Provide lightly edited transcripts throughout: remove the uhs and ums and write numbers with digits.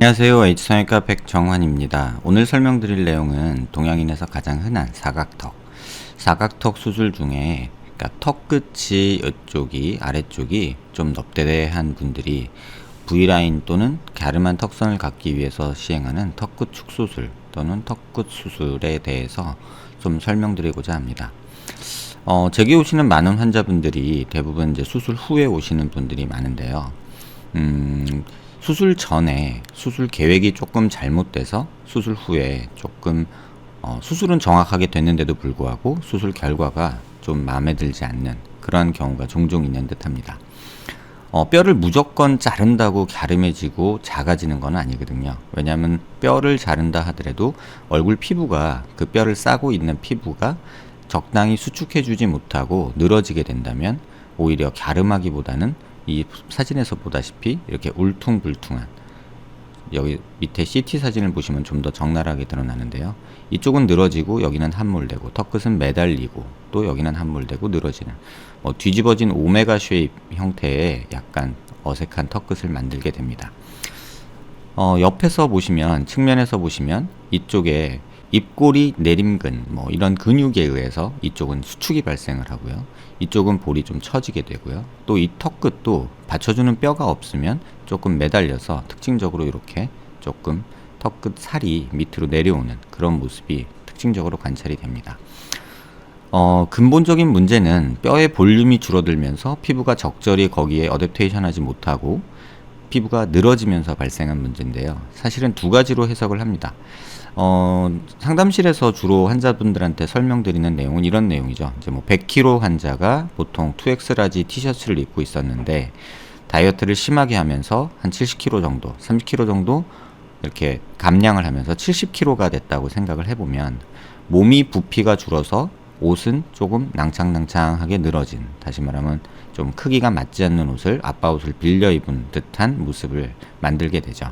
안녕하세요. H성형외과 백정환입니다. 오늘 설명드릴 내용은 동양인에서 가장 흔한 사각턱. 사각턱 수술 중에 그러니까 턱 끝이 이쪽이 아래쪽이 좀 넙대대한 분들이 V라인 또는 갸름한 턱선을 갖기 위해서 시행하는 턱끝 축수술 또는 턱끝 수술에 대해서 좀 설명드리고자 합니다. 제게 오시는 많은 환자분들이 대부분 이제 수술 후에 오시는 분들이 많은데요. 수술 전에 수술 계획이 조금 잘못돼서 수술 후에 조금 수술은 정확하게 됐는데도 불구하고 수술 결과가 좀 마음에 들지 않는 그러한 경우가 종종 있는 듯 합니다. 뼈를 무조건 자른다고 갸름해지고 작아지는 건 아니거든요. 왜냐하면 뼈를 자른다 하더라도 얼굴 피부가 그 뼈를 싸고 있는 피부가 적당히 수축해주지 못하고 늘어지게 된다면 오히려 갸름하기보다는 이 사진에서 보다시피 이렇게 울퉁불퉁한, 여기 밑에 CT 사진을 보시면 좀 더 적나라하게 드러나는데요. 이쪽은 늘어지고 여기는 함몰되고 턱끝은 매달리고 또 여기는 함몰되고 늘어지는 뒤집어진 오메가 쉐입 형태의 약간 어색한 턱끝을 만들게 됩니다. 옆에서 보시면, 측면에서 보시면 이쪽에 입꼬리 내림근 이런 근육에 의해서 이쪽은 수축이 발생을 하고요. 이쪽은 볼이 좀 처지게 되고요. 또 이 턱끝도 받쳐주는 뼈가 없으면 조금 매달려서 특징적으로 이렇게 조금 턱끝 살이 밑으로 내려오는 그런 모습이 특징적으로 관찰이 됩니다. 근본적인 문제는 뼈의 볼륨이 줄어들면서 피부가 적절히 거기에 어댑테이션 하지 못하고 피부가 늘어지면서 발생한 문제인데요. 사실은 두 가지로 해석을 합니다. 상담실에서 주로 환자분들한테 설명드리는 내용은 이런 내용이죠. 이제 100kg 환자가 보통 2X 라지 티셔츠를 입고 있었는데 다이어트를 심하게 하면서 한 70kg 정도, 30kg 정도 이렇게 감량을 하면서 70kg가 됐다고 생각을 해보면 몸이 부피가 줄어서 옷은 조금 낭창낭창하게 늘어진, 다시 말하면 좀 크기가 맞지 않는 옷을, 아빠 옷을 빌려 입은 듯한 모습을 만들게 되죠.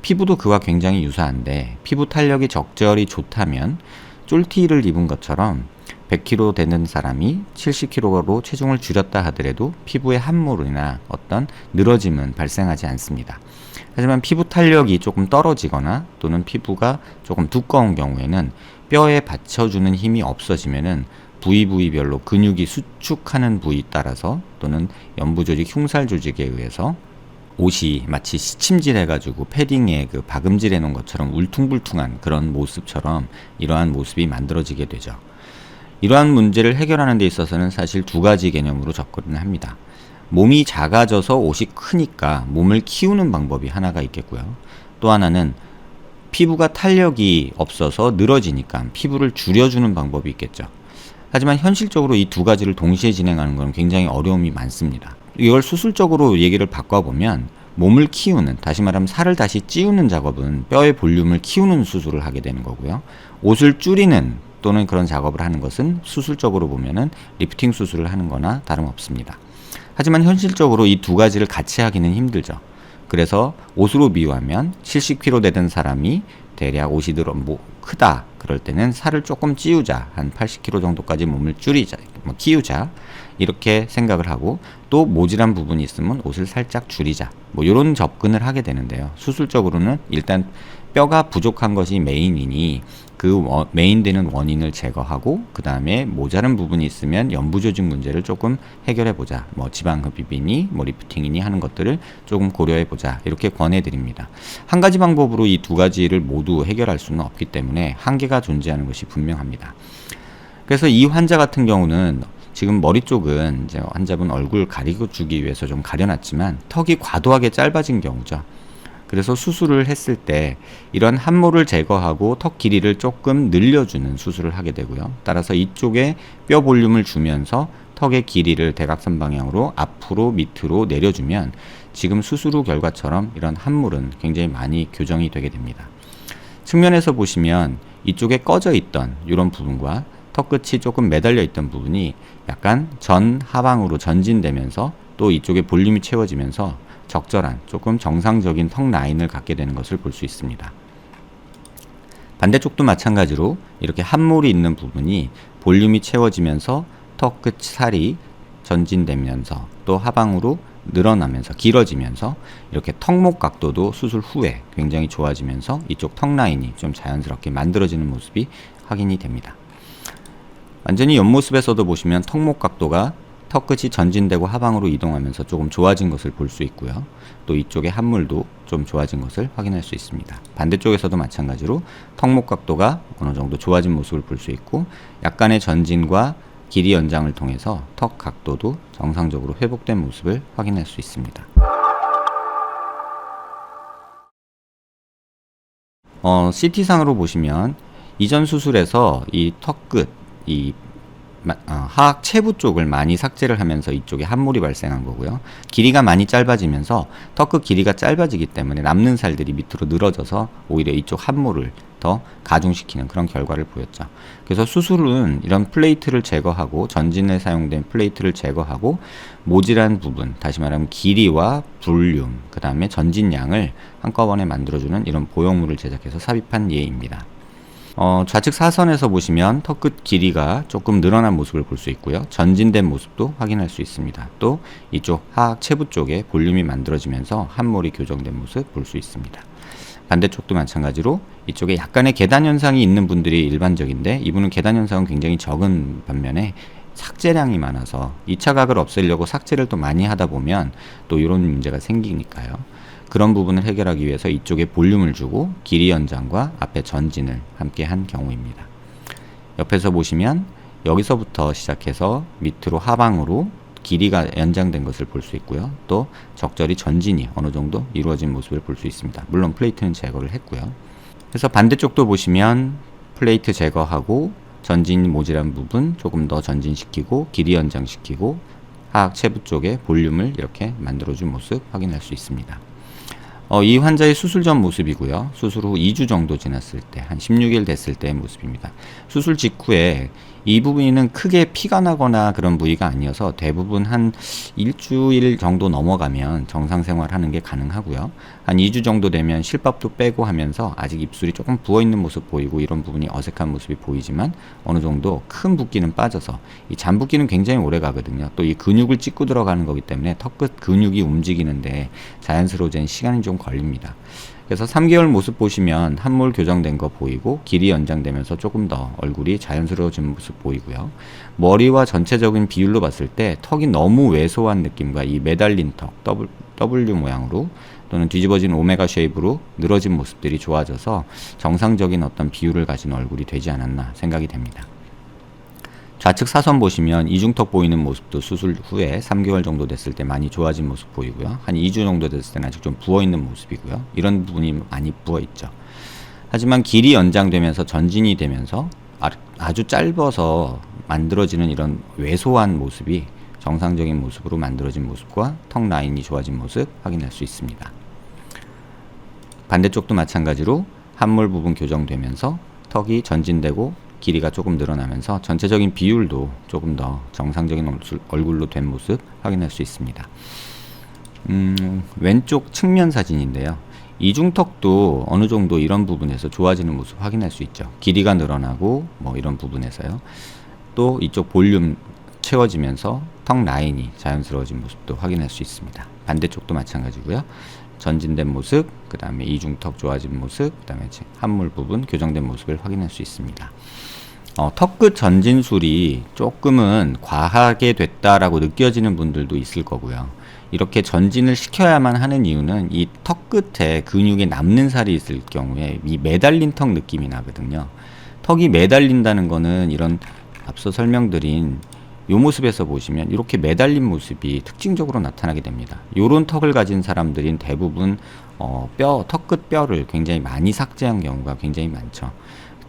피부도 그와 굉장히 유사한데 피부 탄력이 적절히 좋다면 쫄티를 입은 것처럼 100kg 되는 사람이 70kg로 체중을 줄였다 하더라도 피부의 함몰이나 어떤 늘어짐은 발생하지 않습니다. 하지만 피부 탄력이 조금 떨어지거나 또는 피부가 조금 두꺼운 경우에는 뼈에 받쳐주는 힘이 없어지면은 부위별로 근육이 수축하는 부위에 따라서 또는 연부 조직, 흉살 조직에 의해서 옷이 마치 시침질 해가지고 패딩에 그 박음질 해놓은 것처럼 울퉁불퉁한 그런 모습처럼 이러한 모습이 만들어지게 되죠. 이러한 문제를 해결하는 데 있어서는 사실 두 가지 개념으로 접근을 합니다. 몸이 작아져서 옷이 크니까 몸을 키우는 방법이 하나가 있겠고요. 또 하나는 피부가 탄력이 없어서 늘어지니까 피부를 줄여주는 방법이 있겠죠. 하지만 현실적으로 이 두 가지를 동시에 진행하는 건 굉장히 어려움이 많습니다. 이걸 수술적으로 얘기를 바꿔보면 몸을 키우는, 다시 말하면 살을 다시 찌우는 작업은 뼈의 볼륨을 키우는 수술을 하게 되는 거고요. 옷을 줄이는 또는 그런 작업을 하는 것은 수술적으로 보면은 리프팅 수술을 하는 거나 다름없습니다. 하지만 현실적으로 이 두 가지를 같이 하기는 힘들죠. 그래서 옷으로 비유하면 70kg 되던 사람이 대략 옷이 크다 그럴 때는 살을 조금 찌우자, 한 80kg 정도까지 몸을 줄이자, 키우자 이렇게 생각을 하고, 또 모질한 부분이 있으면 옷을 살짝 줄이자, 이런 접근을 하게 되는데요. 수술적으로는 일단 뼈가 부족한 것이 메인이니 그 메인 되는 원인을 제거하고 그 다음에 모자란 부분이 있으면 연부 조직 문제를 조금 해결해 보자, 지방 흡입이니 리프팅이니 하는 것들을 조금 고려해 보자, 이렇게 권해 드립니다. 한 가지 방법으로 이 두 가지를 모두 해결할 수는 없기 때문에 한계가 존재하는 것이 분명합니다. 그래서 이 환자 같은 경우는 지금 머리 쪽은 이제 환자분 얼굴 가리고 주기 위해서 좀 가려놨지만 턱이 과도하게 짧아진 경우죠. 그래서 수술을 했을 때 이런 함몰을 제거하고 턱 길이를 조금 늘려주는 수술을 하게 되고요. 따라서 이쪽에 뼈 볼륨을 주면서 턱의 길이를 대각선 방향으로 앞으로 밑으로 내려주면 지금 수술 후 결과처럼 이런 함몰은 굉장히 많이 교정이 되게 됩니다. 측면에서 보시면 이쪽에 꺼져 있던 이런 부분과 턱끝이 조금 매달려 있던 부분이 약간 하방으로 전진되면서 또 이쪽에 볼륨이 채워지면서 적절한 조금 정상적인 턱 라인을 갖게 되는 것을 볼 수 있습니다. 반대쪽도 마찬가지로 이렇게 함몰이 있는 부분이 볼륨이 채워지면서 턱끝 살이 전진되면서 또 하방으로 늘어나면서 길어지면서 이렇게 턱목 각도도 수술 후에 굉장히 좋아지면서 이쪽 턱 라인이 좀 자연스럽게 만들어지는 모습이 확인이 됩니다. 완전히 옆모습에서도 보시면 턱목 각도가 턱 끝이 전진되고 하방으로 이동하면서 조금 좋아진 것을 볼 수 있고요. 또 이쪽의 함물도 좀 좋아진 것을 확인할 수 있습니다. 반대쪽에서도 마찬가지로 턱목 각도가 어느 정도 좋아진 모습을 볼 수 있고 약간의 전진과 길이 연장을 통해서 턱 각도도 정상적으로 회복된 모습을 확인할 수 있습니다. CT상으로 보시면 이전 수술에서 이 턱 끝, 이 하악 체부 쪽을 많이 삭제를 하면서 이쪽에 함몰이 발생한 거고요. 길이가 많이 짧아지면서 턱끝 길이가 짧아지기 때문에 남는 살들이 밑으로 늘어져서 오히려 이쪽 함몰을 더 가중시키는 그런 결과를 보였죠. 그래서 수술은 이런 플레이트를 제거하고 전진에 사용된 플레이트를 제거하고 모질한 부분, 다시 말하면 길이와 볼륨, 그 다음에 전진량을 한꺼번에 만들어주는 이런 보형물을 제작해서 삽입한 예입니다. 좌측 사선에서 보시면 턱끝 길이가 조금 늘어난 모습을 볼 수 있고요. 전진된 모습도 확인할 수 있습니다. 또 이쪽 하악 체부 쪽에 볼륨이 만들어지면서 함몰이 교정된 모습 볼 수 있습니다. 반대쪽도 마찬가지로 이쪽에 약간의 계단 현상이 있는 분들이 일반적인데 이분은 계단 현상은 굉장히 적은 반면에 삭제량이 많아서 2차 각을 없애려고 삭제를 또 많이 하다 보면 또 이런 문제가 생기니까요. 그런 부분을 해결하기 위해서 이쪽에 볼륨을 주고 길이 연장과 앞에 전진을 함께 한 경우입니다. 옆에서 보시면 여기서부터 시작해서 밑으로 하방으로 길이가 연장된 것을 볼 수 있고요. 또 적절히 전진이 어느 정도 이루어진 모습을 볼 수 있습니다. 물론 플레이트는 제거를 했고요. 그래서 반대쪽도 보시면 플레이트 제거하고 전진 모질한 부분 조금 더 전진시키고 길이 연장시키고 하악 체부 쪽에 볼륨을 이렇게 만들어준 모습 확인할 수 있습니다. 이 환자의 수술 전 모습이고요. 수술 후 2주 정도 지났을 때, 한 16일 됐을 때의 모습입니다. 수술 직후에 이 부위는 크게 피가 나거나 그런 부위가 아니어서 대부분 한 일주일 정도 넘어가면 정상 생활하는 게 가능하고요. 한 2주 정도 되면 실밥도 빼고 하면서 아직 입술이 조금 부어있는 모습 보이고 이런 부분이 어색한 모습이 보이지만 어느 정도 큰 붓기는 빠져서 이 잔붓기는 굉장히 오래 가거든요. 또 이 근육을 찍고 들어가는 거기 때문에 턱끝 근육이 움직이는데 자연스러워지는 시간이 좀 걸립니다. 그래서 3개월 모습 보시면 함몰 교정된 거 보이고 길이 연장되면서 조금 더 얼굴이 자연스러워진 모습 보이고요. 머리와 전체적인 비율로 봤을 때 턱이 너무 왜소한 느낌과 이 매달린 턱 W 모양으로 또는 뒤집어진 오메가 쉐입으로 늘어진 모습들이 좋아져서 정상적인 어떤 비율을 가진 얼굴이 되지 않았나 생각이 됩니다. 좌측 사선 보시면 이중턱 보이는 모습도 수술 후에 3개월 정도 됐을 때 많이 좋아진 모습 보이고요. 한 2주 정도 됐을 때는 아직 좀 부어있는 모습이고요. 이런 부분이 많이 부어있죠. 하지만 길이 연장되면서 전진이 되면서 아주 짧아서 만들어지는 이런 왜소한 모습이 정상적인 모습으로 만들어진 모습과 턱 라인이 좋아진 모습 확인할 수 있습니다. 반대쪽도 마찬가지로 함몰 부분 교정되면서 턱이 전진되고 길이가 조금 늘어나면서 전체적인 비율도 조금 더 정상적인 얼굴로 된 모습 확인할 수 있습니다. 왼쪽 측면 사진인데요. 이중턱도 어느 정도 이런 부분에서 좋아지는 모습 확인할 수 있죠. 길이가 늘어나고 뭐 이런 부분에서요. 또 이쪽 볼륨 채워지면서 턱 라인이 자연스러워진 모습도 확인할 수 있습니다. 반대쪽도 마찬가지고요. 전진된 모습, 그 다음에 이중턱 좋아진 모습, 그 다음에 함몰 부분 교정된 모습을 확인할 수 있습니다. 턱끝 전진술이 조금은 과하게 됐다라고 느껴지는 분들도 있을 거고요. 이렇게 전진을 시켜야만 하는 이유는 이 턱 끝에 근육에 남는 살이 있을 경우에 이 매달린 턱 느낌이 나거든요. 턱이 매달린다는 거는 이런 앞서 설명드린 이 모습에서 보시면 이렇게 매달린 모습이 특징적으로 나타나게 됩니다. 이런 턱을 가진 사람들인 대부분 턱 끝 뼈를 굉장히 많이 삭제한 경우가 굉장히 많죠.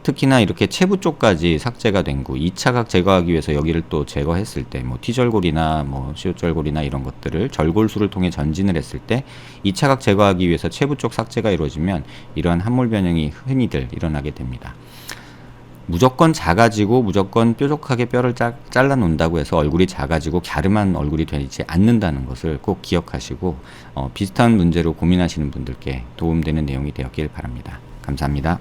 특히나 이렇게 체부 쪽까지 삭제가 된 거 2차 각 제거하기 위해서 여기를 또 제거했을 때 뭐 T절골이나 뭐 시옷절골이나 이런 것들을 절골술을 통해 전진을 했을 때 2차 각 제거하기 위해서 체부 쪽 삭제가 이루어지면 이러한 함몰 변형이 흔히들 일어나게 됩니다. 무조건 작아지고 무조건 뾰족하게 뼈를 잘라 놓는다고 해서 얼굴이 작아지고 갸름한 얼굴이 되지 않는다는 것을 꼭 기억하시고 비슷한 문제로 고민하시는 분들께 도움되는 내용이 되었길 바랍니다. 감사합니다.